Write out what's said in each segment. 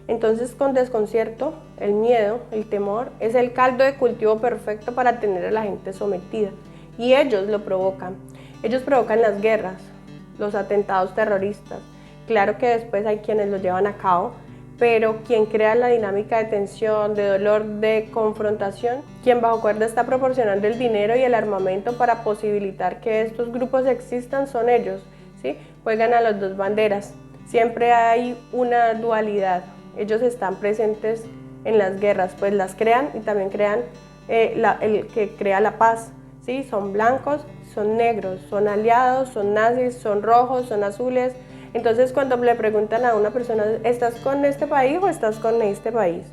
Entonces, con desconcierto, el miedo, el temor, es el caldo de cultivo perfecto para tener a la gente sometida. Y ellos lo provocan. Ellos provocan las guerras, los atentados terroristas. Claro que después hay quienes lo llevan a cabo, pero quien crea la dinámica de tensión, de dolor, de confrontación, quien bajo cuerda está proporcionando el dinero y el armamento para posibilitar que estos grupos existan son ellos, ¿sí? Juegan a las dos banderas. Siempre hay una dualidad. Ellos están presentes en las guerras, pues las crean y también crean el que crea la paz, ¿sí? Son blancos, son negros, son aliados, son nazis, son rojos, son azules. Entonces, cuando le preguntan a una persona, ¿estás con este país o estás con este país?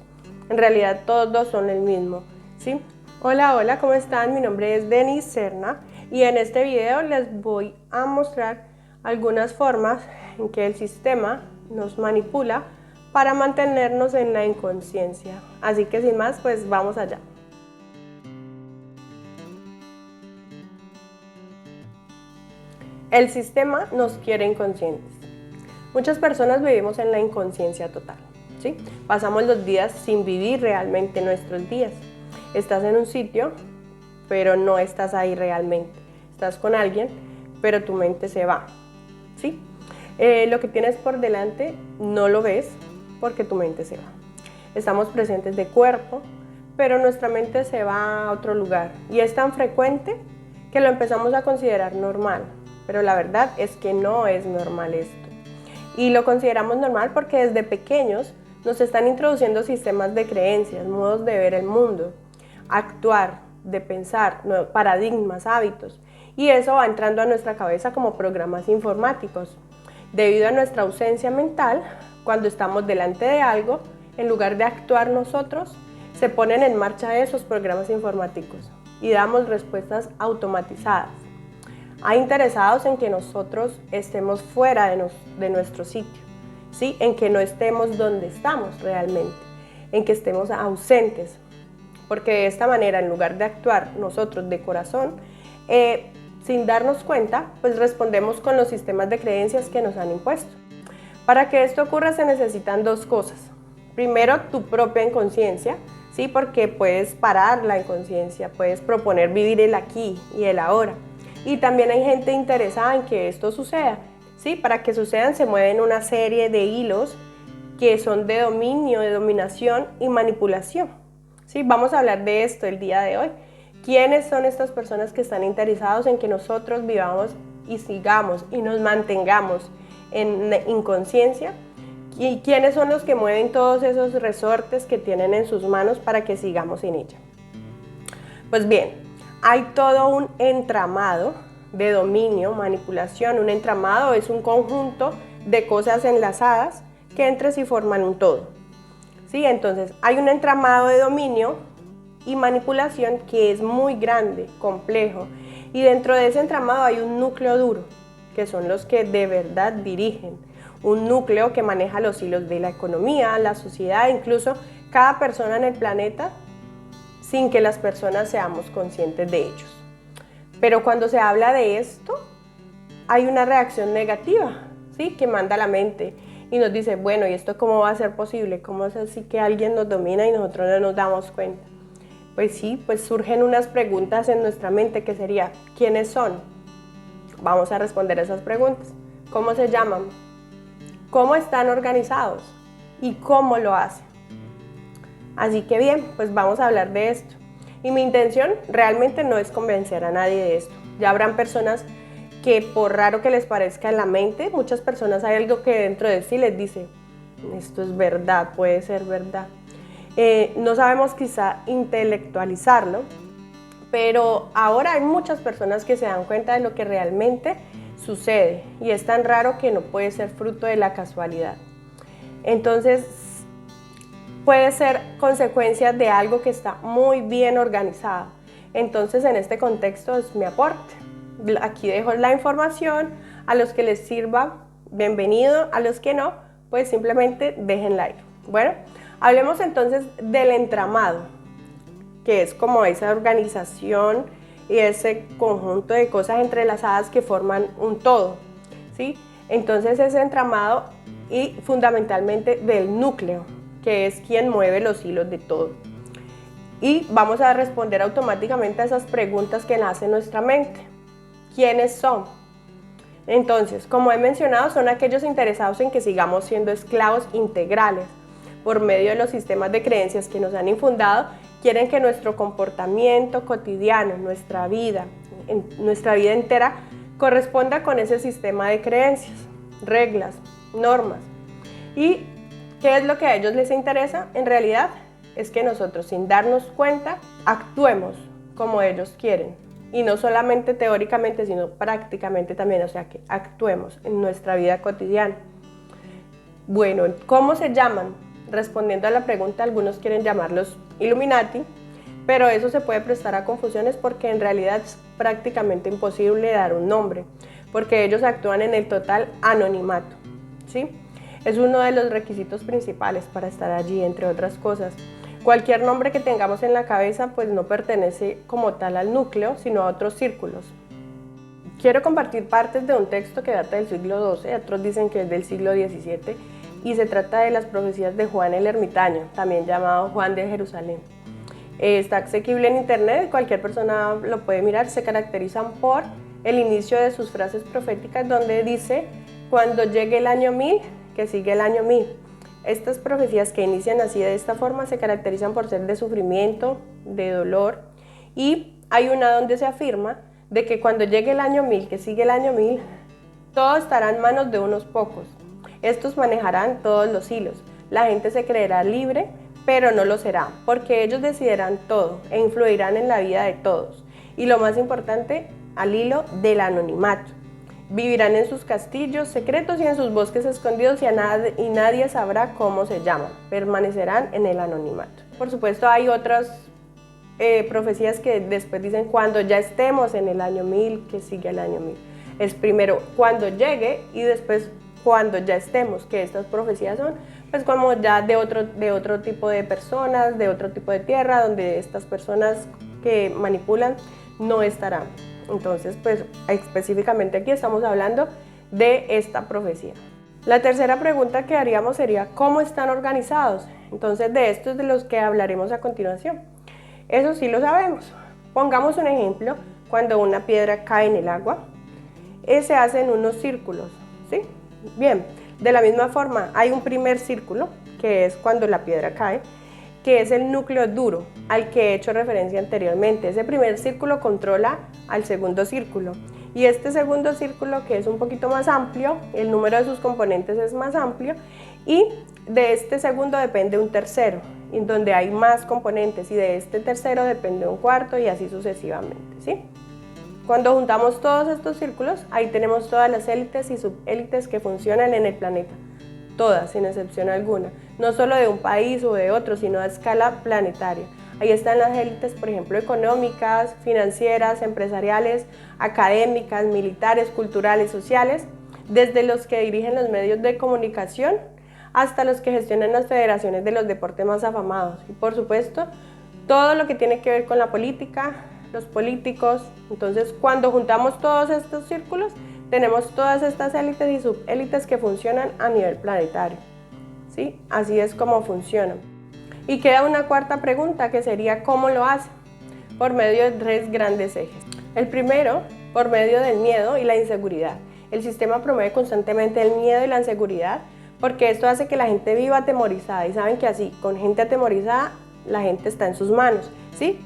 En realidad, todos dos son el mismo, ¿sí? Hola, ¿cómo están? Mi nombre es Denise Serna y en este video les voy a mostrar algunas formas en que el sistema nos manipula para mantenernos en la inconsciencia. Así que sin más, pues vamos allá. El sistema nos quiere inconscientes. Muchas personas vivimos en la inconsciencia total, ¿sí? Pasamos los días sin vivir realmente nuestros días. Estás en un sitio, pero no estás ahí realmente. Estás con alguien, pero tu mente se va, ¿sí? Lo que tienes por delante no lo ves porque tu mente se va. Estamos presentes de cuerpo, pero nuestra mente se va a otro lugar y es tan frecuente que lo empezamos a considerar normal, pero la verdad es que no es normal esto. Y lo consideramos normal porque desde pequeños nos están introduciendo sistemas de creencias, modos de ver el mundo, actuar, de pensar, paradigmas, hábitos. Y eso va entrando a nuestra cabeza como programas informáticos. Debido a nuestra ausencia mental, cuando estamos delante de algo, en lugar de actuar nosotros, se ponen en marcha esos programas informáticos y damos respuestas automatizadas. Hay interesados en que nosotros estemos fuera de nuestro sitio, ¿sí? En que no estemos donde estamos realmente, en que estemos ausentes, porque de esta manera, en lugar de actuar nosotros de corazón, sin darnos cuenta, pues respondemos con los sistemas de creencias que nos han impuesto. Para que esto ocurra se necesitan dos cosas. Primero, tu propia inconsciencia, ¿sí? Porque puedes parar la inconsciencia, puedes proponer vivir el aquí y el ahora. Y también hay gente interesada en que esto suceda, ¿sí? Para que sucedan se mueven una serie de hilos que son de dominio, de dominación y manipulación, ¿sí? Vamos a hablar de esto el día de hoy. ¿Quiénes son estas personas que están interesados en que nosotros vivamos y sigamos y nos mantengamos en inconsciencia? ¿Y quiénes son los que mueven todos esos resortes que tienen en sus manos para que sigamos en ella? Pues bien, hay todo un entramado de dominio, manipulación. Un entramado es un conjunto de cosas enlazadas que entre sí forman un todo, ¿sí? Entonces, hay un entramado de dominio y manipulación que es muy grande, complejo, y dentro de ese entramado hay un núcleo duro, que son los que de verdad dirigen, un núcleo que maneja los hilos de la economía, la sociedad, incluso cada persona en el planeta, sin que las personas seamos conscientes de ellos. Pero cuando se habla de esto, hay una reacción negativa, ¿sí? Que manda la mente y nos dice, bueno, ¿y esto cómo va a ser posible? ¿Cómo es así que alguien nos domina y nosotros no nos damos cuenta? Pues sí, pues surgen unas preguntas en nuestra mente que sería, ¿quiénes son? Vamos a responder esas preguntas. ¿Cómo se llaman? ¿Cómo están organizados? ¿Y cómo lo hacen? Así que bien, pues vamos a hablar de esto. Y mi intención realmente no es convencer a nadie de esto. Ya habrán personas que, por raro que les parezca en la mente, muchas personas hay algo que dentro de sí les dice, esto es verdad, puede ser verdad. No sabemos quizá intelectualizarlo, pero ahora hay muchas personas que se dan cuenta de lo que realmente sucede y es tan raro que no puede ser fruto de la casualidad. Entonces, puede ser consecuencia de algo que está muy bien organizado. Entonces, en este contexto es mi aporte. Aquí dejo la información, a los que les sirva, bienvenido, a los que no, pues simplemente déjenla ir. Bueno, hablemos entonces del entramado, que es como esa organización y ese conjunto de cosas entrelazadas que forman un todo, ¿sí? Entonces ese entramado y fundamentalmente del núcleo. que es quien mueve los hilos de todo. Y vamos a responder automáticamente a esas preguntas que nace en nuestra mente. ¿Quiénes son? Entonces, como he mencionado, son aquellos interesados en que sigamos siendo esclavos integrales. Por medio de los sistemas de creencias que nos han infundado, quieren que nuestro comportamiento cotidiano, nuestra vida entera, corresponda con ese sistema de creencias, reglas, normas. ¿Y qué es lo que a ellos les interesa? En realidad es que nosotros, sin darnos cuenta, actuemos como ellos quieren. Y no solamente teóricamente, sino prácticamente también, o sea, que actuemos en nuestra vida cotidiana. Bueno, ¿cómo se llaman? Respondiendo a la pregunta, algunos quieren llamarlos Illuminati, pero eso se puede prestar a confusiones porque en realidad es prácticamente imposible dar un nombre, porque ellos actúan en el total anonimato, ¿sí? Es uno de los requisitos principales para estar allí, entre otras cosas. Cualquier nombre que tengamos en la cabeza pues no pertenece como tal al núcleo, sino a otros círculos. Quiero compartir partes de un texto que data del siglo XII, otros dicen que es del siglo XVII, y se trata de las profecías de Juan el Ermitaño, también llamado Juan de Jerusalén. Está asequible en internet, cualquier persona lo puede mirar. Se caracterizan por el inicio de sus frases proféticas donde dice: cuando llegue el año 1000, que sigue el año 1000. Estas profecías que inician así de esta forma se caracterizan por ser de sufrimiento, de dolor, y hay una donde se afirma de que cuando llegue el año 1000, que sigue el año 1000, todo estará en manos de unos pocos. Estos manejarán todos los hilos. La gente se creerá libre, pero no lo será, porque ellos decidirán todo e influirán en la vida de todos. Y lo más importante, al hilo del anonimato. Vivirán en sus castillos secretos y en sus bosques escondidos y nadie sabrá cómo se llaman. Permanecerán en el anonimato. Por supuesto, hay otras profecías que después dicen cuando ya estemos en el año 1000, que sigue el año 1000. Es primero cuando llegue y después cuando ya estemos, que estas profecías son pues como ya de otro tipo de personas, de otro tipo de tierra, donde estas personas que manipulan no estarán. Entonces, pues específicamente aquí estamos hablando de esta profecía. La tercera pregunta que haríamos sería ¿cómo están organizados? Entonces, de esto es de los que hablaremos a continuación. Eso sí lo sabemos. Pongamos un ejemplo: cuando una piedra cae en el agua, se hacen unos círculos, ¿sí? Bien, de la misma forma hay un primer círculo, que es cuando la piedra cae, que es el núcleo duro, al que he hecho referencia anteriormente. Ese primer círculo controla al segundo círculo. Y este segundo círculo, que es un poquito más amplio, el número de sus componentes es más amplio, y de este segundo depende un tercero, en donde hay más componentes, y de este tercero depende un cuarto, y así sucesivamente, ¿sí? Cuando juntamos todos estos círculos, ahí tenemos todas las élites y subélites que funcionan en el planeta. Todas, sin excepción alguna, no solo de un país o de otro, sino a escala planetaria. Ahí están las élites, por ejemplo, económicas, financieras, empresariales, académicas, militares, culturales, sociales, desde los que dirigen los medios de comunicación hasta los que gestionan las federaciones de los deportes más afamados. Y por supuesto, todo lo que tiene que ver con la política, los políticos. Entonces, cuando juntamos todos estos círculos, tenemos todas estas élites y subélites que funcionan a nivel planetario, ¿sí? Así es como funcionan. Y queda una cuarta pregunta, que sería ¿cómo lo hace? Por medio de tres grandes ejes. El primero, por medio del miedo y la inseguridad. El sistema promueve constantemente el miedo y la inseguridad porque esto hace que la gente viva atemorizada, y saben que así, con gente atemorizada, la gente está en sus manos, ¿sí?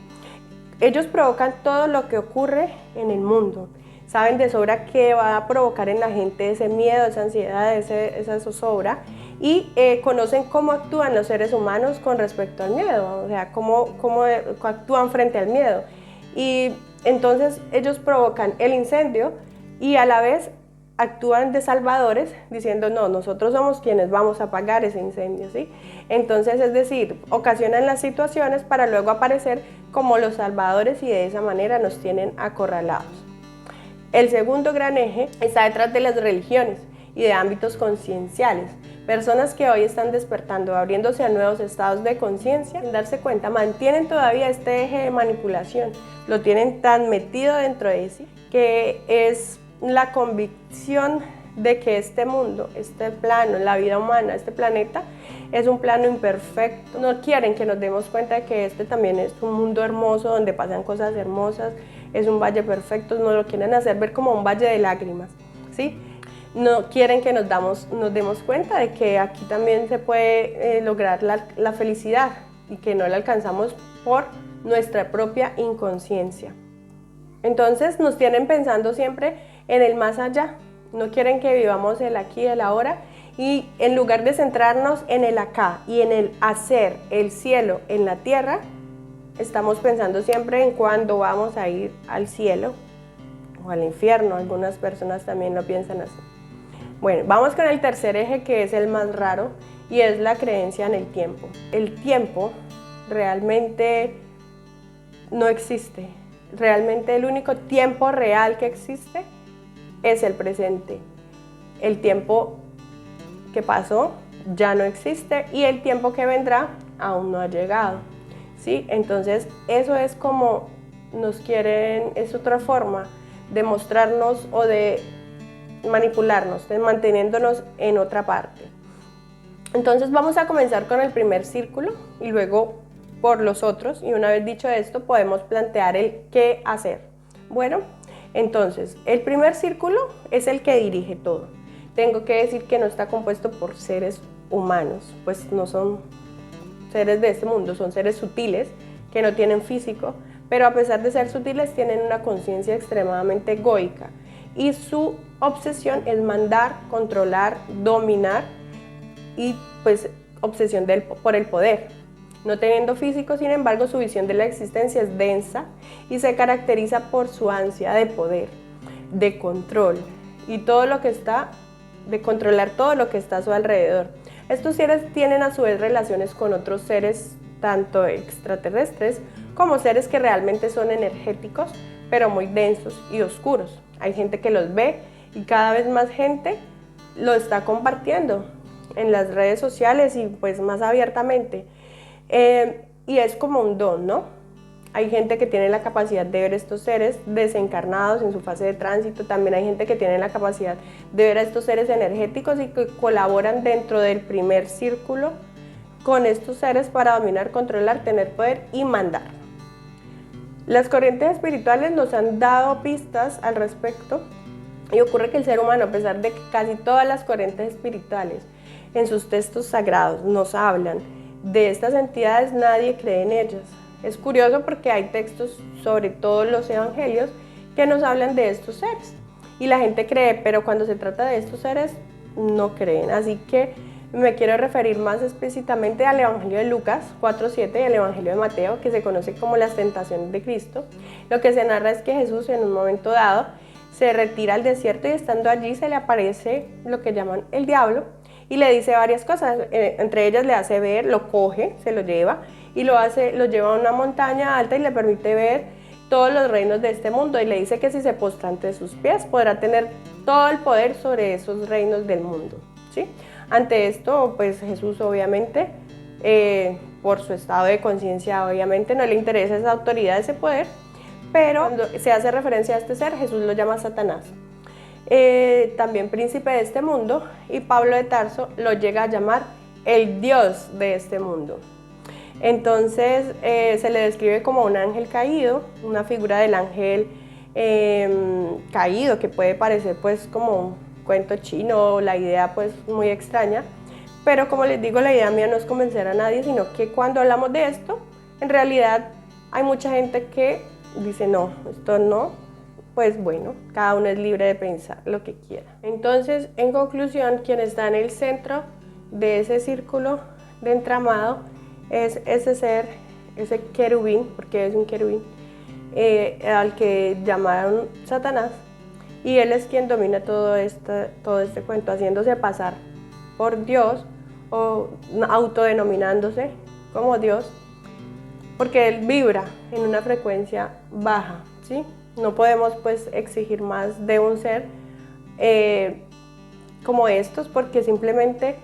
Ellos provocan todo lo que ocurre en el mundo. Saben de sobra qué va a provocar en la gente ese miedo, esa ansiedad, esa zozobra, y conocen cómo actúan los seres humanos con respecto al miedo, o sea, cómo actúan frente al miedo. Y entonces ellos provocan el incendio y a la vez actúan de salvadores diciendo no, nosotros somos quienes vamos a apagar ese incendio, ¿sí? Entonces, es decir, ocasionan las situaciones para luego aparecer como los salvadores y de esa manera nos tienen acorralados. El segundo gran eje está detrás de las religiones y de ámbitos concienciales. Personas que hoy están despertando, abriéndose a nuevos estados de conciencia, sin darse cuenta, mantienen todavía este eje de manipulación. Lo tienen tan metido dentro de sí que es la convicción de que este mundo, este plano, la vida humana, este planeta, es un plano imperfecto. No quieren que nos demos cuenta de que este también es un mundo hermoso donde pasan cosas hermosas, es un valle perfecto, nos lo quieren hacer ver como un valle de lágrimas, ¿sí? No quieren que nos demos cuenta de que aquí también se puede lograr la felicidad y que no la alcanzamos por nuestra propia inconsciencia. Entonces nos tienen pensando siempre en el más allá, no quieren que vivamos el aquí y el ahora, y en lugar de centrarnos en el acá y en el hacer el cielo en la tierra, estamos pensando siempre en cuándo vamos a ir al cielo o al infierno. Algunas personas también lo piensan así. Bueno, vamos con el tercer eje, que es el más raro, y es la creencia en el tiempo. El tiempo realmente no existe. Realmente el único tiempo real que existe es el presente. El tiempo que pasó ya no existe y el tiempo que vendrá aún no ha llegado, ¿sí? Entonces eso es como nos quieren, es otra forma de mostrarnos o de manipularnos, manteniéndonos en otra parte. Entonces vamos a comenzar con el primer círculo y luego por los otros, y una vez dicho esto podemos plantear el qué hacer. Bueno, entonces el primer círculo es el que dirige todo. Tengo que decir que no está compuesto por seres humanos, pues no son seres de este mundo, son seres sutiles que no tienen físico, pero a pesar de ser sutiles tienen una conciencia extremadamente egoica y su obsesión es mandar, controlar, dominar y pues obsesión por el poder. No teniendo físico, sin embargo, su visión de la existencia es densa y se caracteriza por su ansia de poder, de control y todo lo que está, de controlar todo lo que está a su alrededor. Estos seres tienen a su vez relaciones con otros seres, tanto extraterrestres como seres que realmente son energéticos, pero muy densos y oscuros. Hay gente que los ve y cada vez más gente lo está compartiendo en las redes sociales y pues más abiertamente. Y es como un don, ¿no? Hay gente que tiene la capacidad de ver estos seres desencarnados en su fase de tránsito. También hay gente que tiene la capacidad de ver a estos seres energéticos y que colaboran dentro del primer círculo con estos seres para dominar, controlar, tener poder y mandar. Las corrientes espirituales nos han dado pistas al respecto y ocurre que el ser humano, a pesar de que casi todas las corrientes espirituales en sus textos sagrados nos hablan de estas entidades, nadie cree en ellas. Es curioso porque hay textos, sobre todo los evangelios, que nos hablan de estos seres y la gente cree, pero cuando se trata de estos seres no creen. Así que me quiero referir más explícitamente al Evangelio de Lucas 4:7 y al Evangelio de Mateo, que se conoce como las tentaciones de Cristo. Lo que se narra es que Jesús en un momento dado se retira al desierto y estando allí se le aparece lo que llaman el diablo y le dice varias cosas, entre ellas le hace ver, lo coge, se lo lleva y lo lleva a una montaña alta y le permite ver todos los reinos de este mundo y le dice que si se postra ante sus pies podrá tener todo el poder sobre esos reinos del mundo, ¿sí? Ante esto, pues Jesús obviamente, por su estado de conciencia, obviamente no le interesa esa autoridad, ese poder, pero cuando se hace referencia a este ser, Jesús lo llama Satanás. También príncipe de este mundo, y Pablo de Tarso lo llega a llamar el Dios de este mundo. Entonces se le describe como un ángel caído, una figura del ángel caído que puede parecer pues como un cuento chino, la idea pues muy extraña, pero como les digo, la idea mía no es convencer a nadie, sino que cuando hablamos de esto, en realidad hay mucha gente que dice no, esto no, pues bueno, cada uno es libre de pensar lo que quiera. Entonces, en conclusión, quien está en el centro de ese círculo de entramado es ese ser, ese querubín, porque es un querubín, al que llamaron Satanás, y él es quien domina todo este cuento, haciéndose pasar por Dios o autodenominándose como Dios, porque él vibra en una frecuencia baja, ¿sí? No podemos pues exigir más de un ser como estos, porque simplemente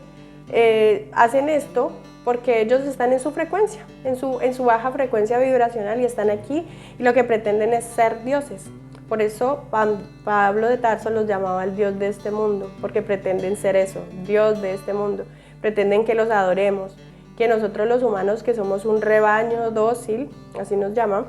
hacen esto porque ellos están en su frecuencia, en su baja frecuencia vibracional y están aquí y lo que pretenden es ser dioses. Por eso Pablo de Tarso los llamaba el Dios de este mundo, porque pretenden ser eso, Dios de este mundo. pretenden que los adoremos, que nosotros los humanos, que somos un rebaño dócil, así nos llaman,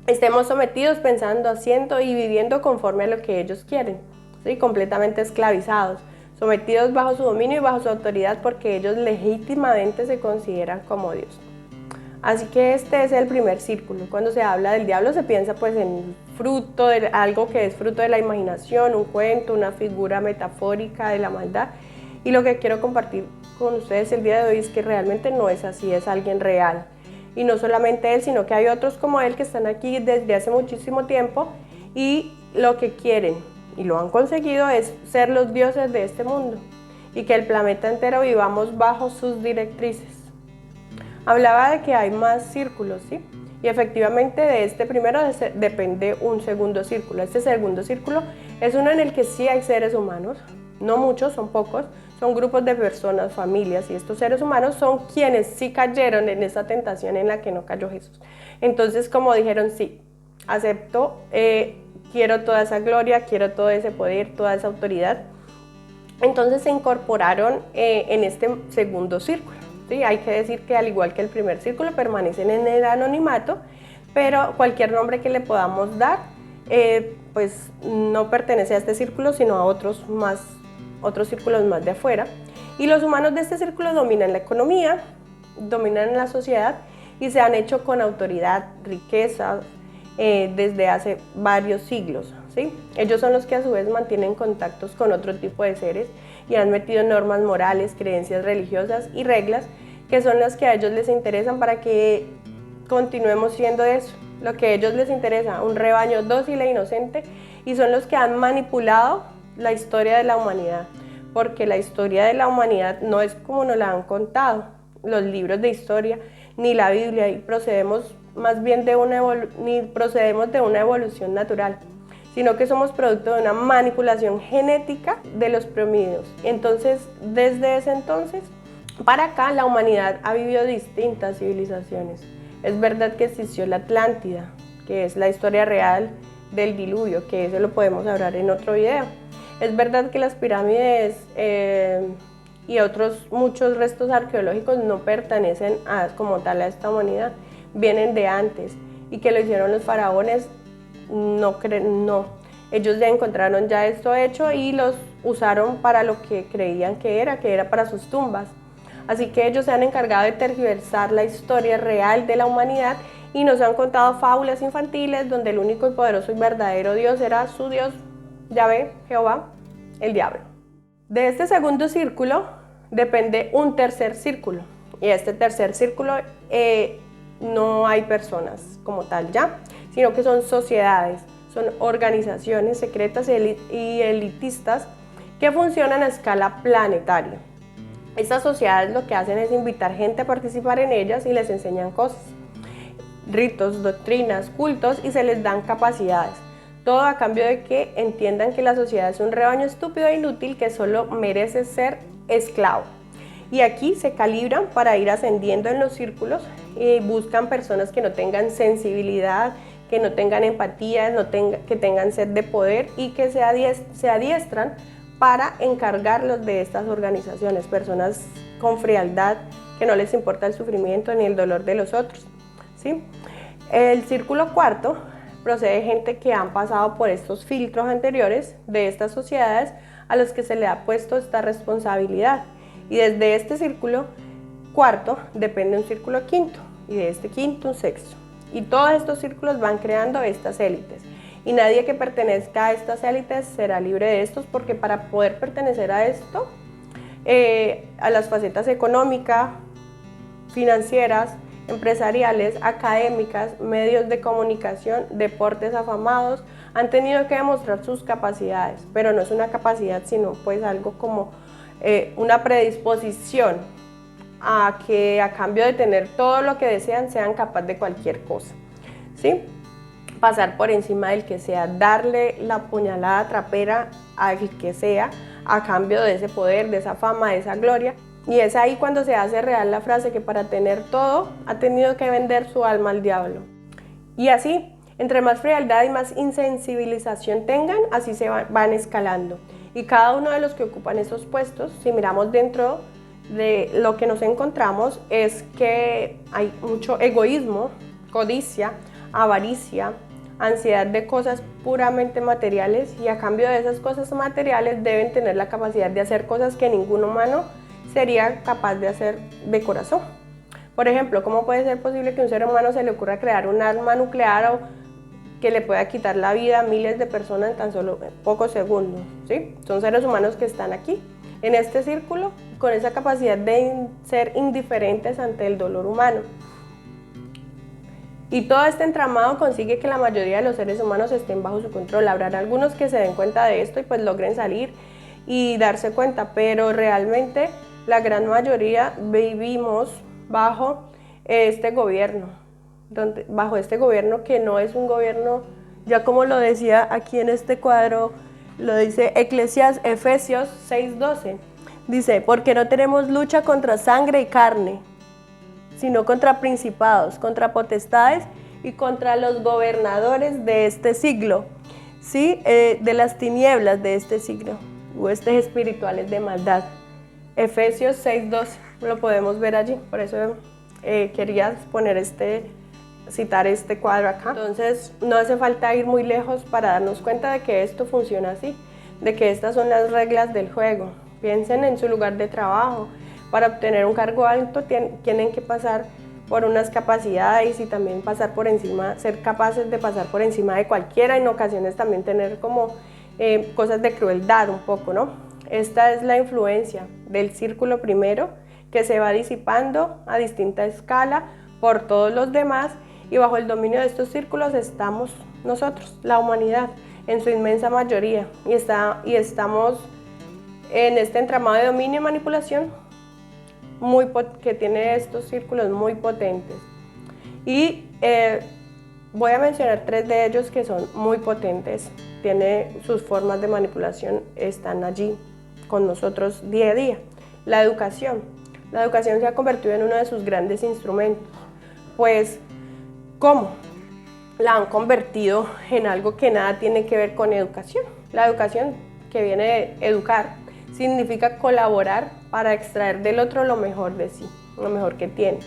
estemos sometidos pensando, haciendo y viviendo conforme a lo que ellos quieren, ¿sí? Completamente esclavizados, sometidos bajo su dominio y bajo su autoridad porque ellos legítimamente se consideran como Dios. Así que este es el primer círculo. Cuando se habla del diablo se piensa pues en fruto de algo que es fruto de la imaginación, un cuento, una figura metafórica de la maldad. Y lo que quiero compartir con ustedes el día de hoy es que realmente no es así, es alguien real. Y no solamente él, sino que hay otros como él que están aquí desde hace muchísimo tiempo y lo que quieren, y lo han conseguido, es ser los dioses de este mundo y que el planeta entero vivamos bajo sus directrices. Hablaba de que hay más círculos, ¿sí? Y efectivamente de este primero depende un segundo círculo. Este segundo círculo es uno en el que sí hay seres humanos, no muchos, son pocos, son grupos de personas, familias, y estos seres humanos son quienes sí cayeron en esa tentación en la que no cayó Jesús. Entonces, como dijeron, sí, acepto, quiero toda esa gloria, quiero todo ese poder, toda esa autoridad. Entonces se incorporaron en este segundo círculo. ¿Sí? Hay que decir que al igual que el primer círculo permanecen en el anonimato, pero cualquier nombre que le podamos dar, pues no pertenece a este círculo, sino a otros círculos más de afuera. Y los humanos de este círculo dominan la economía, dominan la sociedad y se han hecho con autoridad, riqueza, desde hace varios siglos, ¿sí? Ellos son los que a su vez mantienen contactos con otro tipo de seres y han metido normas morales, creencias religiosas y reglas que son las que a ellos les interesan para que continuemos siendo eso, lo que a ellos les interesa, un rebaño dócil e inocente, y son los que han manipulado la historia de la humanidad, porque la historia de la humanidad no es como nos la han contado los libros de historia ni la Biblia, y procedemos más bien de una evolución natural, sino que somos producto de una manipulación genética de los primitivos. Entonces, desde ese entonces para acá, la humanidad ha vivido distintas civilizaciones. Es verdad que existió la Atlántida, que es la historia real del diluvio, que eso lo podemos hablar en otro video. Es verdad que las pirámides y otros muchos restos arqueológicos no pertenecen como tal a esta humanidad, vienen de antes, y que lo hicieron los faraones, no. Ellos ya encontraron ya esto hecho y los usaron para lo que creían que era para sus tumbas. Así que ellos se han encargado de tergiversar la historia real de la humanidad y nos han contado fábulas infantiles donde el único y poderoso y verdadero Dios era su Dios, Yahvé, Jehová, el diablo. De este segundo círculo depende un tercer círculo, y este tercer círculo no hay personas como tal ya, sino que son sociedades, son organizaciones secretas y elitistas que funcionan a escala planetaria. Estas sociedades lo que hacen es invitar gente a participar en ellas y les enseñan cosas, ritos, doctrinas, cultos, y se les dan capacidades. Todo a cambio de que entiendan que la sociedad es un rebaño estúpido e inútil que solo merece ser esclavo. Y aquí se calibran para ir ascendiendo en los círculos y buscan personas que no tengan sensibilidad, que no tengan empatía, que tengan sed de poder y que se adiestran para encargarlos de estas organizaciones, personas con frialdad, que no les importa el sufrimiento ni el dolor de los otros, ¿sí? El círculo cuarto procede gente que han pasado por estos filtros anteriores de estas sociedades a los que se le ha puesto esta responsabilidad. Y desde este círculo cuarto depende un círculo quinto, y de este quinto un sexto. Y todos estos círculos van creando estas élites. Y nadie que pertenezca a estas élites será libre de estos, porque para poder pertenecer a esto, a las facetas económicas, financieras, empresariales, académicas, medios de comunicación, deportes afamados, han tenido que demostrar sus capacidades, pero no es una capacidad, sino pues algo como una predisposición a que a cambio de tener todo lo que desean, sean capaces de cualquier cosa, ¿sí? Pasar por encima del que sea, darle la puñalada trapera al que sea a cambio de ese poder, de esa fama, de esa gloria. Y es ahí cuando se hace real la frase que para tener todo ha tenido que vender su alma al diablo. Y así, entre más frialdad y más insensibilización tengan, así se van escalando. Y cada uno de los que ocupan esos puestos, si miramos dentro de lo que nos encontramos es que hay mucho egoísmo, codicia, avaricia, ansiedad de cosas puramente materiales, y a cambio de esas cosas materiales deben tener la capacidad de hacer cosas que ningún humano sería capaz de hacer de corazón. Por ejemplo, ¿cómo puede ser posible que a un ser humano se le ocurra crear un arma nuclear o que le pueda quitar la vida a miles de personas en tan solo pocos segundos? ¿Sí? Son seres humanos que están aquí, en este círculo, con esa capacidad de ser indiferentes ante el dolor humano. Y todo este entramado consigue que la mayoría de los seres humanos estén bajo su control. Habrá algunos que se den cuenta de esto y pues logren salir y darse cuenta, pero realmente la gran mayoría vivimos bajo este gobierno, bajo este gobierno que no es un gobierno, ya como lo decía aquí en este cuadro, lo dice Efesios 6:12, dice, porque no tenemos lucha contra sangre y carne, sino contra principados, contra potestades y contra los gobernadores de este siglo, ¿sí? De las tinieblas de este siglo, huestes espirituales de maldad. Efesios 6:12, lo podemos ver allí, por eso quería citar este cuadro acá. Entonces no hace falta ir muy lejos para darnos cuenta de que esto funciona así, de que estas son las reglas del juego. Piensen en su lugar de trabajo. Para obtener un cargo alto tienen que pasar por unas capacidades y también ser capaces de pasar por encima de cualquiera, en ocasiones también tener como cosas de crueldad un poco, ¿no? Esta es la influencia del círculo primero que se va disipando a distinta escala por todos los demás, y bajo el dominio de estos círculos estamos nosotros, la humanidad, en su inmensa mayoría, y estamos en este entramado de dominio y manipulación que tiene estos círculos muy potentes. Y voy a mencionar 3 de ellos que son muy potentes, tiene sus formas de manipulación, están allí con nosotros día a día. La educación se ha convertido en uno de sus grandes instrumentos. Pues, ¿cómo? La han convertido en algo que nada tiene que ver con educación. La educación, que viene de educar, significa colaborar para extraer del otro lo mejor de sí, lo mejor que tiene.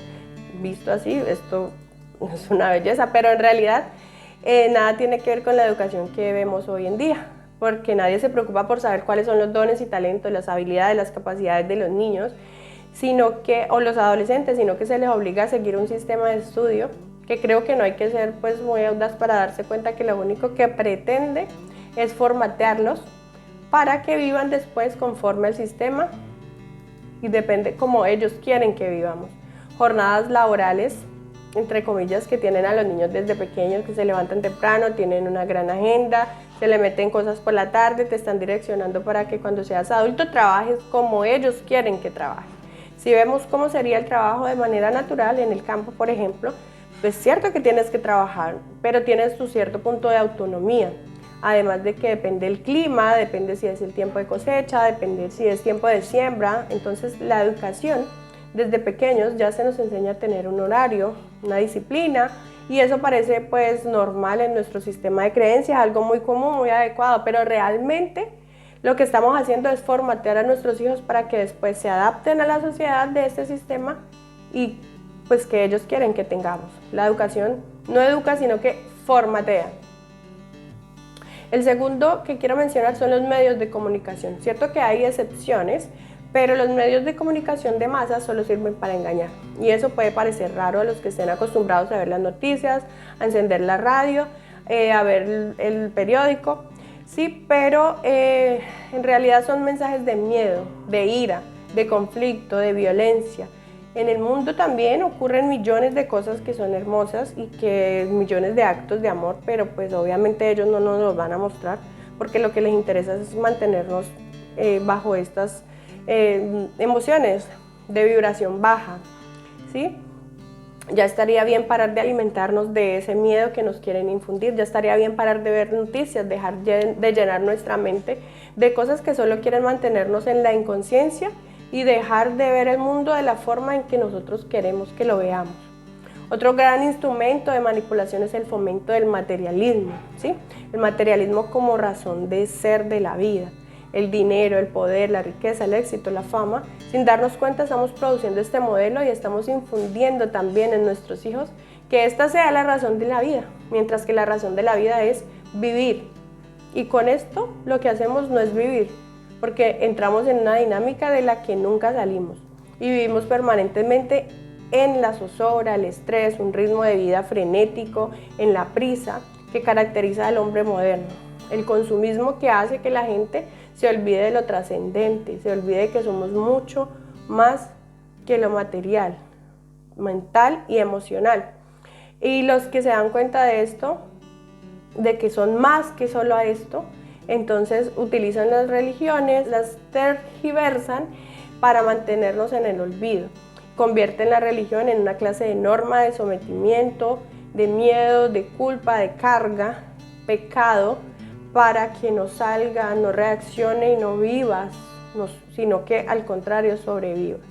Visto así, esto es una belleza, pero en realidad nada tiene que ver con la educación que vemos hoy en día, porque nadie se preocupa por saber cuáles son los dones y talentos, las habilidades, las capacidades de los niños, o los adolescentes, sino que se les obliga a seguir un sistema de estudio que creo que no hay que ser pues muy audaz para darse cuenta que lo único que pretende es formatearlos para que vivan después conforme al sistema y depende como ellos quieren que vivamos. Jornadas laborales, entre comillas, que tienen a los niños desde pequeños, que se levantan temprano, tienen una gran agenda, se le meten cosas por la tarde, te están direccionando para que cuando seas adulto trabajes como ellos quieren que trabajes. Si vemos cómo sería el trabajo de manera natural en el campo, por ejemplo, pues es cierto que tienes que trabajar, pero tienes tu cierto punto de autonomía. Además de que depende del clima, depende si es el tiempo de cosecha, depende si es tiempo de siembra. Entonces la educación desde pequeños ya se nos enseña a tener un horario, una disciplina, y eso parece pues normal en nuestro sistema de creencias, algo muy común, muy adecuado, pero realmente lo que estamos haciendo es formatear a nuestros hijos para que después se adapten a la sociedad de este sistema y pues que ellos quieren que tengamos. La educación no educa, sino que formatea. El segundo que quiero mencionar son los medios de comunicación. Cierto que hay excepciones, pero los medios de comunicación de masa solo sirven para engañar. Y eso puede parecer raro a los que estén acostumbrados a ver las noticias, a encender la radio, a ver el periódico. Sí, pero en realidad son mensajes de miedo, de ira, de conflicto, de violencia. En el mundo también ocurren millones de cosas que son hermosas y millones de actos de amor, pero pues obviamente ellos no nos los van a mostrar porque lo que les interesa es mantenernos bajo estas emociones de vibración baja, ¿sí? Ya estaría bien parar de alimentarnos de ese miedo que nos quieren infundir, ya estaría bien parar de ver noticias, dejar de llenar nuestra mente de cosas que solo quieren mantenernos en la inconsciencia y dejar de ver el mundo de la forma en que nosotros queremos que lo veamos. Otro gran instrumento de manipulación es el fomento del materialismo, ¿sí? El materialismo como razón de ser de la vida. el dinero, el poder, la riqueza, el éxito, la fama, sin darnos cuenta estamos produciendo este modelo y estamos infundiendo también en nuestros hijos que esta sea la razón de la vida, mientras que la razón de la vida es vivir. Y con esto lo que hacemos no es vivir, porque entramos en una dinámica de la que nunca salimos y vivimos permanentemente en la zozobra, el estrés, un ritmo de vida frenético, en la prisa que caracteriza al hombre moderno. El consumismo que hace que la gente se olvide de lo trascendente, se olvide que somos mucho más que lo material, mental y emocional. Y los que se dan cuenta de esto, de que son más que solo a esto, entonces utilizan las religiones, las tergiversan para mantenernos en el olvido. Convierten la religión en una clase de norma de sometimiento, de miedo, de culpa, de carga, pecado, para que no salga, no reaccione y no vivas, sino que al contrario sobrevivas.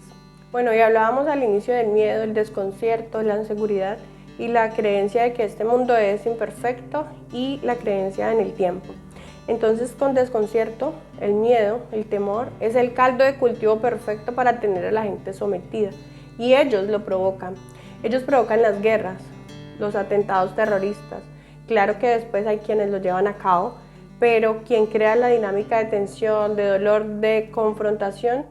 Bueno, y hablábamos al inicio del miedo, el desconcierto, la inseguridad y la creencia de que este mundo es imperfecto y la creencia en el tiempo. Entonces, con desconcierto, el miedo, el temor, es el caldo de cultivo perfecto para tener a la gente sometida. Y ellos lo provocan. Ellos provocan las guerras, los atentados terroristas. Claro que después hay quienes lo llevan a cabo, pero quien crea la dinámica de tensión, de dolor, de confrontación,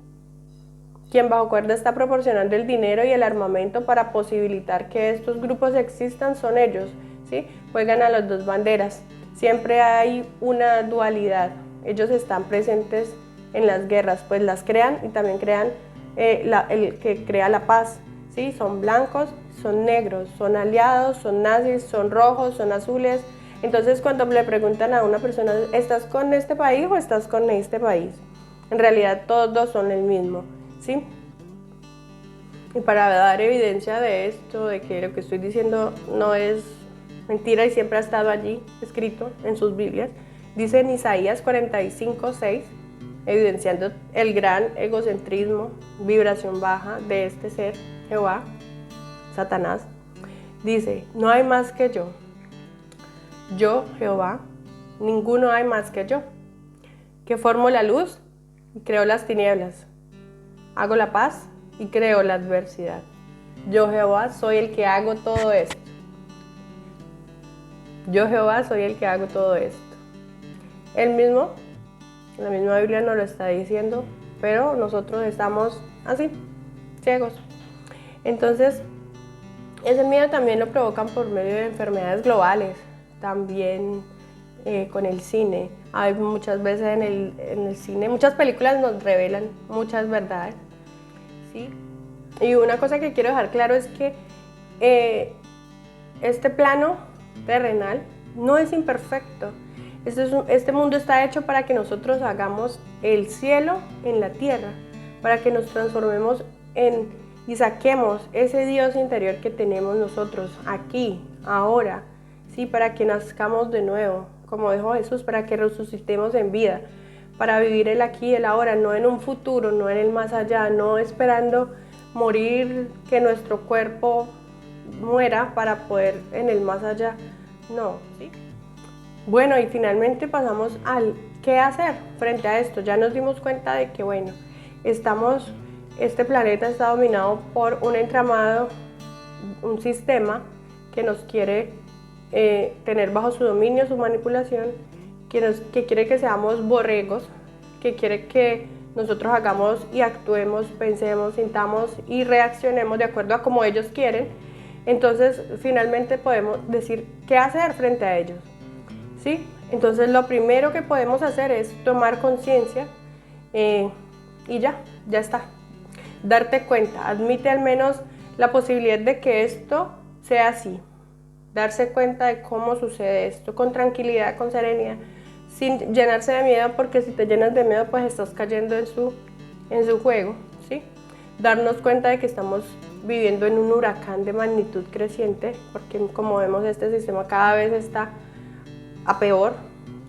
quien bajo cuerda está proporcionando el dinero y el armamento para posibilitar que estos grupos existan son ellos, ¿sí? Juegan a las dos banderas, siempre hay una dualidad, ellos están presentes en las guerras, pues las crean y también crean el que crea la paz, ¿sí? Son blancos, son negros, son aliados, son nazis, son rojos, son azules. Entonces cuando le preguntan a una persona, ¿estás con este país o estás con este país? En realidad todos dos son el mismo. ¿Sí? Y para dar evidencia de esto, de que lo que estoy diciendo no es mentira y siempre ha estado allí escrito en sus Biblias, dice en Isaías 45:6, evidenciando el gran egocentrismo, vibración baja de este ser, Jehová, Satanás, dice, no hay más que yo, Jehová, ninguno hay más que yo, que formo la luz y creo las tinieblas. Hago la paz y creo la adversidad. Yo, Jehová, soy el que hago todo esto. Yo, Jehová, soy el que hago todo esto. Él mismo, la misma Biblia nos lo está diciendo, pero nosotros estamos así, ciegos. Entonces, ese miedo también lo provocan por medio de enfermedades globales, también con el cine. Hay muchas veces en el cine, muchas películas nos revelan muchas verdades, ¿sí? Y una cosa que quiero dejar claro es que este plano terrenal no es imperfecto. Este mundo está hecho para que nosotros hagamos el cielo en la tierra, para que nos transformemos y saquemos ese Dios interior que tenemos nosotros aquí, ahora, ¿sí? Para que nazcamos de nuevo, como dijo Jesús, para que resucitemos en vida, para vivir el aquí y el ahora, no en un futuro, no en el más allá, no esperando morir, que nuestro cuerpo muera para poder en el más allá, no, ¿sí? Bueno, y finalmente pasamos al qué hacer frente a esto. Ya nos dimos cuenta de que, bueno, este planeta está dominado por un entramado, un sistema que nos quiere tener bajo su dominio, su manipulación, que quiere que seamos borregos, que quiere que nosotros hagamos y actuemos, pensemos, sintamos y reaccionemos de acuerdo a como ellos quieren. Entonces, finalmente podemos decir qué hacer frente a ellos, ¿sí? Entonces, lo primero que podemos hacer es tomar conciencia y ya está. Darte cuenta, admite al menos la posibilidad de que esto sea así. Darse cuenta de cómo sucede esto con tranquilidad, con serenidad, sin llenarse de miedo, porque si te llenas de miedo, pues estás cayendo en su juego, ¿sí? Darnos cuenta de que estamos viviendo en un huracán de magnitud creciente, porque como vemos este sistema cada vez está a peor,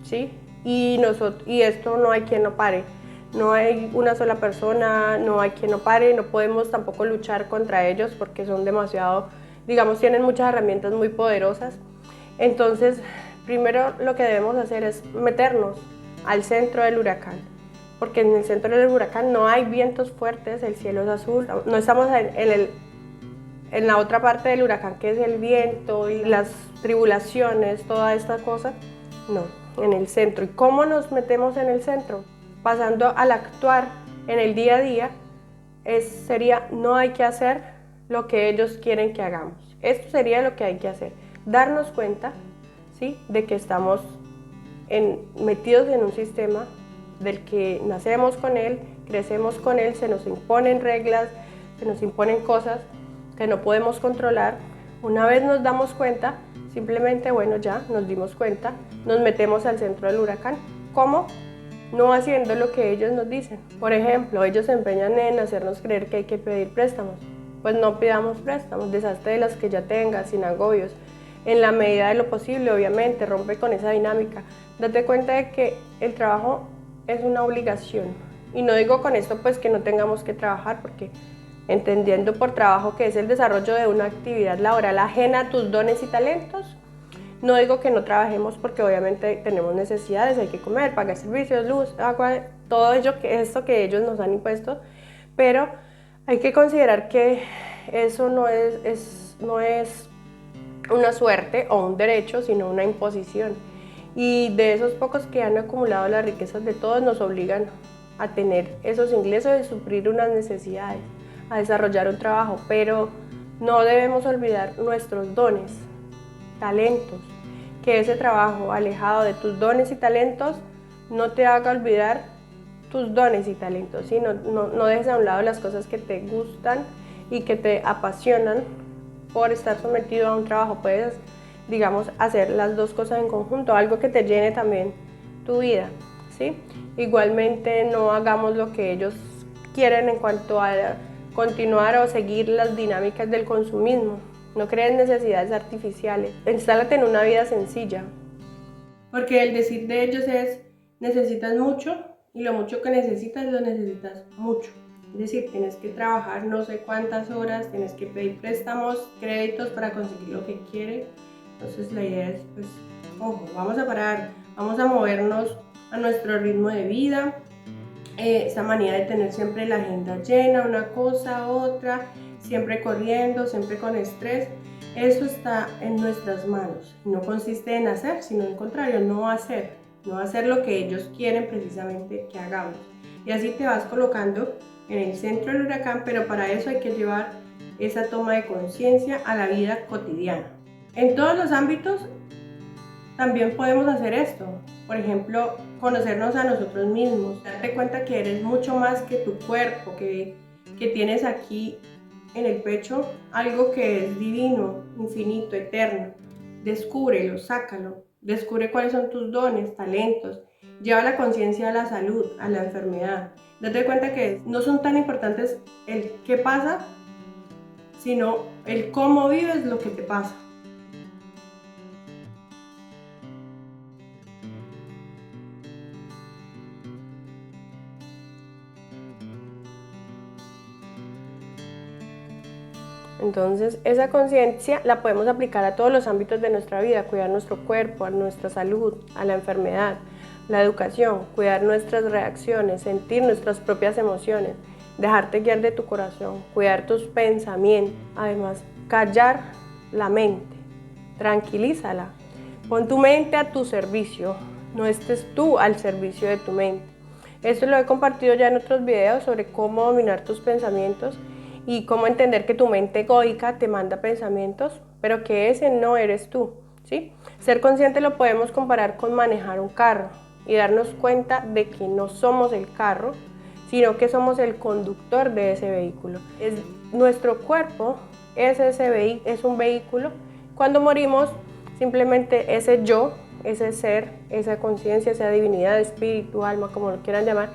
¿sí? Y esto no hay quien lo pare, no hay una sola persona, no hay quien lo pare, no podemos tampoco luchar contra ellos porque son demasiado, digamos, tienen muchas herramientas muy poderosas. Entonces, primero lo que debemos hacer es meternos al centro del huracán, porque en el centro del huracán no hay vientos fuertes, el cielo es azul, no estamos en la otra parte del huracán que es el viento y las tribulaciones, toda esta cosa, no, en el centro. ¿Y cómo nos metemos en el centro? Pasando al actuar en el día a día, sería no hay que hacer lo que ellos quieren que hagamos. Esto sería lo que hay que hacer, darnos cuenta, ¿sí?, de que estamos metidos en un sistema del que nacemos con él, crecemos con él, se nos imponen reglas, se nos imponen cosas que no podemos controlar. Una vez nos damos cuenta, simplemente, bueno, ya nos dimos cuenta, nos metemos al centro del huracán. ¿Cómo? No haciendo lo que ellos nos dicen. Por ejemplo, ellos se empeñan en hacernos creer que hay que pedir préstamos. Pues no pidamos préstamos, deshazte de las que ya tengas, sin agobios. En la medida de lo posible, obviamente, rompe con esa dinámica. Date cuenta de que el trabajo es una obligación. Y no digo con esto pues que no tengamos que trabajar, porque entendiendo por trabajo que es el desarrollo de una actividad laboral ajena a tus dones y talentos, no digo que no trabajemos, porque obviamente tenemos necesidades, hay que comer, pagar servicios, luz, agua, todo esto que ellos nos han impuesto, pero hay que considerar que eso no es una suerte o un derecho, sino una imposición. Y de esos pocos que han acumulado las riquezas de todos nos obligan a tener esos ingresos y suplir unas necesidades, a desarrollar un trabajo, pero no debemos olvidar nuestros dones, talentos, que ese trabajo alejado de tus dones y talentos no te haga olvidar tus dones y talentos, ¿sí? No dejes a un lado las cosas que te gustan y que te apasionan por estar sometido a un trabajo. Puedes, digamos, hacer las dos cosas en conjunto, algo que te llene también tu vida, ¿sí? Igualmente no hagamos lo que ellos quieren en cuanto a continuar o seguir las dinámicas del consumismo. No crees necesidades artificiales. Instálate en una vida sencilla. Porque el decir de ellos es, necesitas mucho, y lo mucho que necesitas lo necesitas mucho. Es decir, tienes que trabajar no sé cuántas horas, tienes que pedir préstamos, créditos para conseguir lo que quieres. Entonces la idea es, pues, ojo, vamos a parar, vamos a movernos a nuestro ritmo de vida. Esa manía de tener siempre la agenda llena, una cosa, otra, siempre corriendo, siempre con estrés, eso está en nuestras manos. No consiste en hacer, sino al contrario, no hacer lo que ellos quieren precisamente que hagamos. Y así te vas colocando en el centro del huracán, pero para eso hay que llevar esa toma de conciencia a la vida cotidiana. En todos los ámbitos también podemos hacer esto. Por ejemplo, conocernos a nosotros mismos, darte cuenta que eres mucho más que tu cuerpo, que tienes aquí en el pecho algo que es divino, infinito, eterno. Descúbrelo, sácalo, descubre cuáles son tus dones, talentos. Lleva la conciencia a la salud, a la enfermedad. Date cuenta que no son tan importantes el qué pasa, sino el cómo vives lo que te pasa. Entonces, esa conciencia la podemos aplicar a todos los ámbitos de nuestra vida, cuidar nuestro cuerpo, a nuestra salud, a la enfermedad, la educación, cuidar nuestras reacciones, sentir nuestras propias emociones, dejarte guiar de tu corazón, cuidar tus pensamientos, además, callar la mente, tranquilízala, pon tu mente a tu servicio, no estés tú al servicio de tu mente. Esto lo he compartido ya en otros videos sobre cómo dominar tus pensamientos y cómo entender que tu mente egoica te manda pensamientos, pero que ese no eres tú, ¿sí? Ser consciente lo podemos comparar con manejar un carro y darnos cuenta de que no somos el carro, sino que somos el conductor de ese vehículo. Nuestro cuerpo es un vehículo. Cuando morimos, simplemente ese yo, ese ser, esa conciencia, esa divinidad, espíritu, alma, como lo quieran llamar,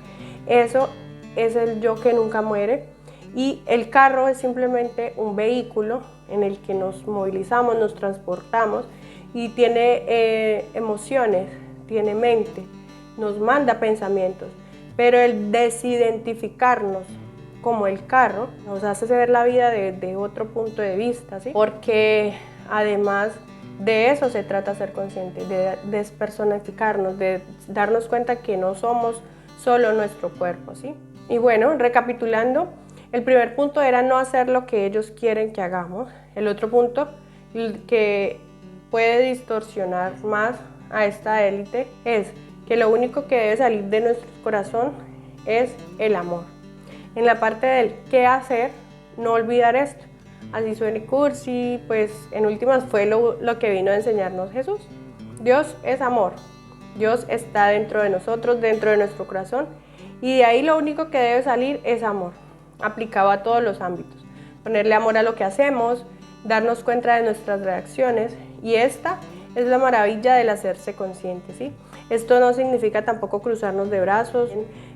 eso es el yo que nunca muere. Y el carro es simplemente un vehículo en el que nos movilizamos, nos transportamos y tiene emociones, tiene mente, nos manda pensamientos. Pero el desidentificarnos como el carro nos hace ver la vida de otro punto de vista, ¿sí? Porque además de eso se trata ser consciente, de despersonificarnos, de darnos cuenta que no somos solo nuestro cuerpo, ¿sí? Y bueno, recapitulando, el primer punto era no hacer lo que ellos quieren que hagamos. El otro punto que puede distorsionar más a esta élite es que lo único que debe salir de nuestro corazón es el amor. En la parte del qué hacer, no olvidar esto. Así suene cursi, pues en últimas fue lo que vino a enseñarnos Jesús. Dios es amor. Dios está dentro de nosotros, dentro de nuestro corazón, y de ahí lo único que debe salir es amor, aplicado a todos los ámbitos. Ponerle amor a lo que hacemos, darnos cuenta de nuestras reacciones, y esta es la maravilla del hacerse consciente, ¿sí? Esto no significa tampoco cruzarnos de brazos,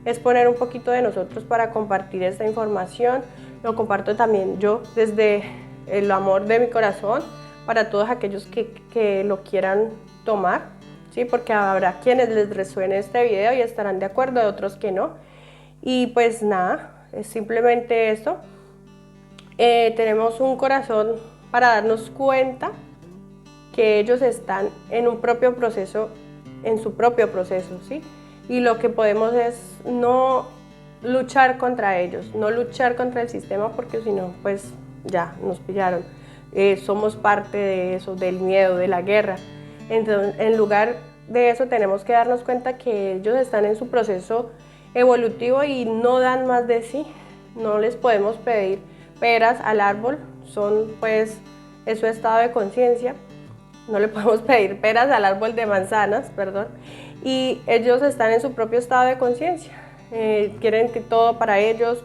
es poner un poquito de nosotros para compartir esta información. Lo comparto también yo desde el amor de mi corazón para todos aquellos que lo quieran tomar, ¿sí? Porque habrá quienes les resuene este video y estarán de acuerdo, y otros que no. Y pues nada, es simplemente esto. Tenemos un corazón para darnos cuenta que ellos están en un propio proceso, en su propio proceso, ¿sí? Y lo que podemos es no luchar contra ellos, no luchar contra el sistema, porque si no, pues ya nos pillaron. Somos parte de eso, del miedo, de la guerra. Entonces, en lugar de eso, tenemos que darnos cuenta que ellos están en su proceso evolutivo y no dan más de sí. No les podemos pedir peras al árbol, es su estado de conciencia. No le podemos pedir peras al árbol de manzanas, perdón. Y ellos están en su propio estado de conciencia. Quieren que todo para ellos,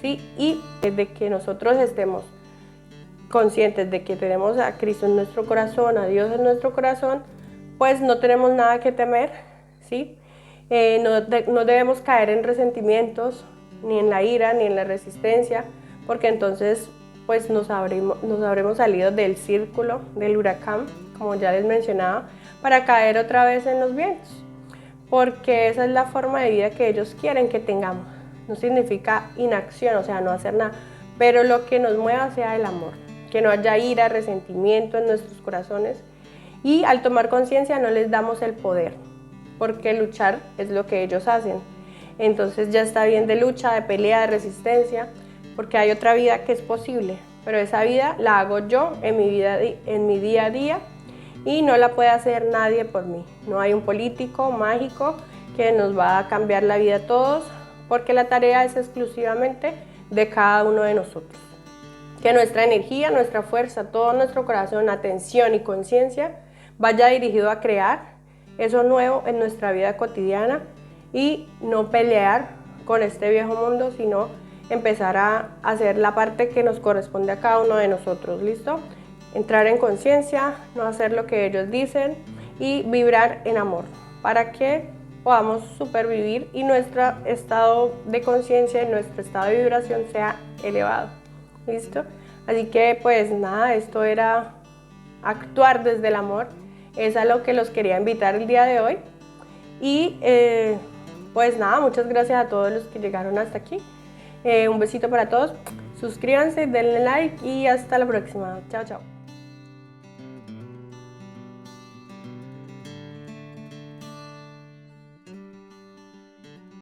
¿sí? Y desde que nosotros estemos conscientes de que tenemos a Cristo en nuestro corazón, a Dios en nuestro corazón, pues no tenemos nada que temer, ¿sí? No debemos caer en resentimientos, ni en la ira, ni en la resistencia, porque entonces pues nos habremos salido del círculo, del huracán, como ya les mencionaba, para caer otra vez en los vientos, porque esa es la forma de vida que ellos quieren que tengamos. No significa inacción, o sea, no hacer nada, pero lo que nos mueva sea el amor, que no haya ira, resentimiento en nuestros corazones, y al tomar conciencia no les damos el poder, porque luchar es lo que ellos hacen. Entonces ya está bien de lucha, de pelea, de resistencia, porque hay otra vida que es posible, pero esa vida la hago yo en mi día a día, y no la puede hacer nadie por mí. No hay un político mágico que nos va a cambiar la vida a todos, porque la tarea es exclusivamente de cada uno de nosotros. Que nuestra energía, nuestra fuerza, todo nuestro corazón, atención y conciencia vaya dirigido a crear eso nuevo en nuestra vida cotidiana, y no pelear con este viejo mundo, sino empezar a hacer la parte que nos corresponde a cada uno de nosotros, ¿listo? Entrar en conciencia, no hacer lo que ellos dicen, y vibrar en amor para que podamos supervivir y nuestro estado de conciencia, nuestro estado de vibración sea elevado, ¿listo? Así que pues nada, esto era actuar desde el amor, es a lo que los quería invitar el día de hoy. Y pues nada, muchas gracias a todos los que llegaron hasta aquí. Un besito para todos, suscríbanse, denle like y hasta la próxima. Chao, chao.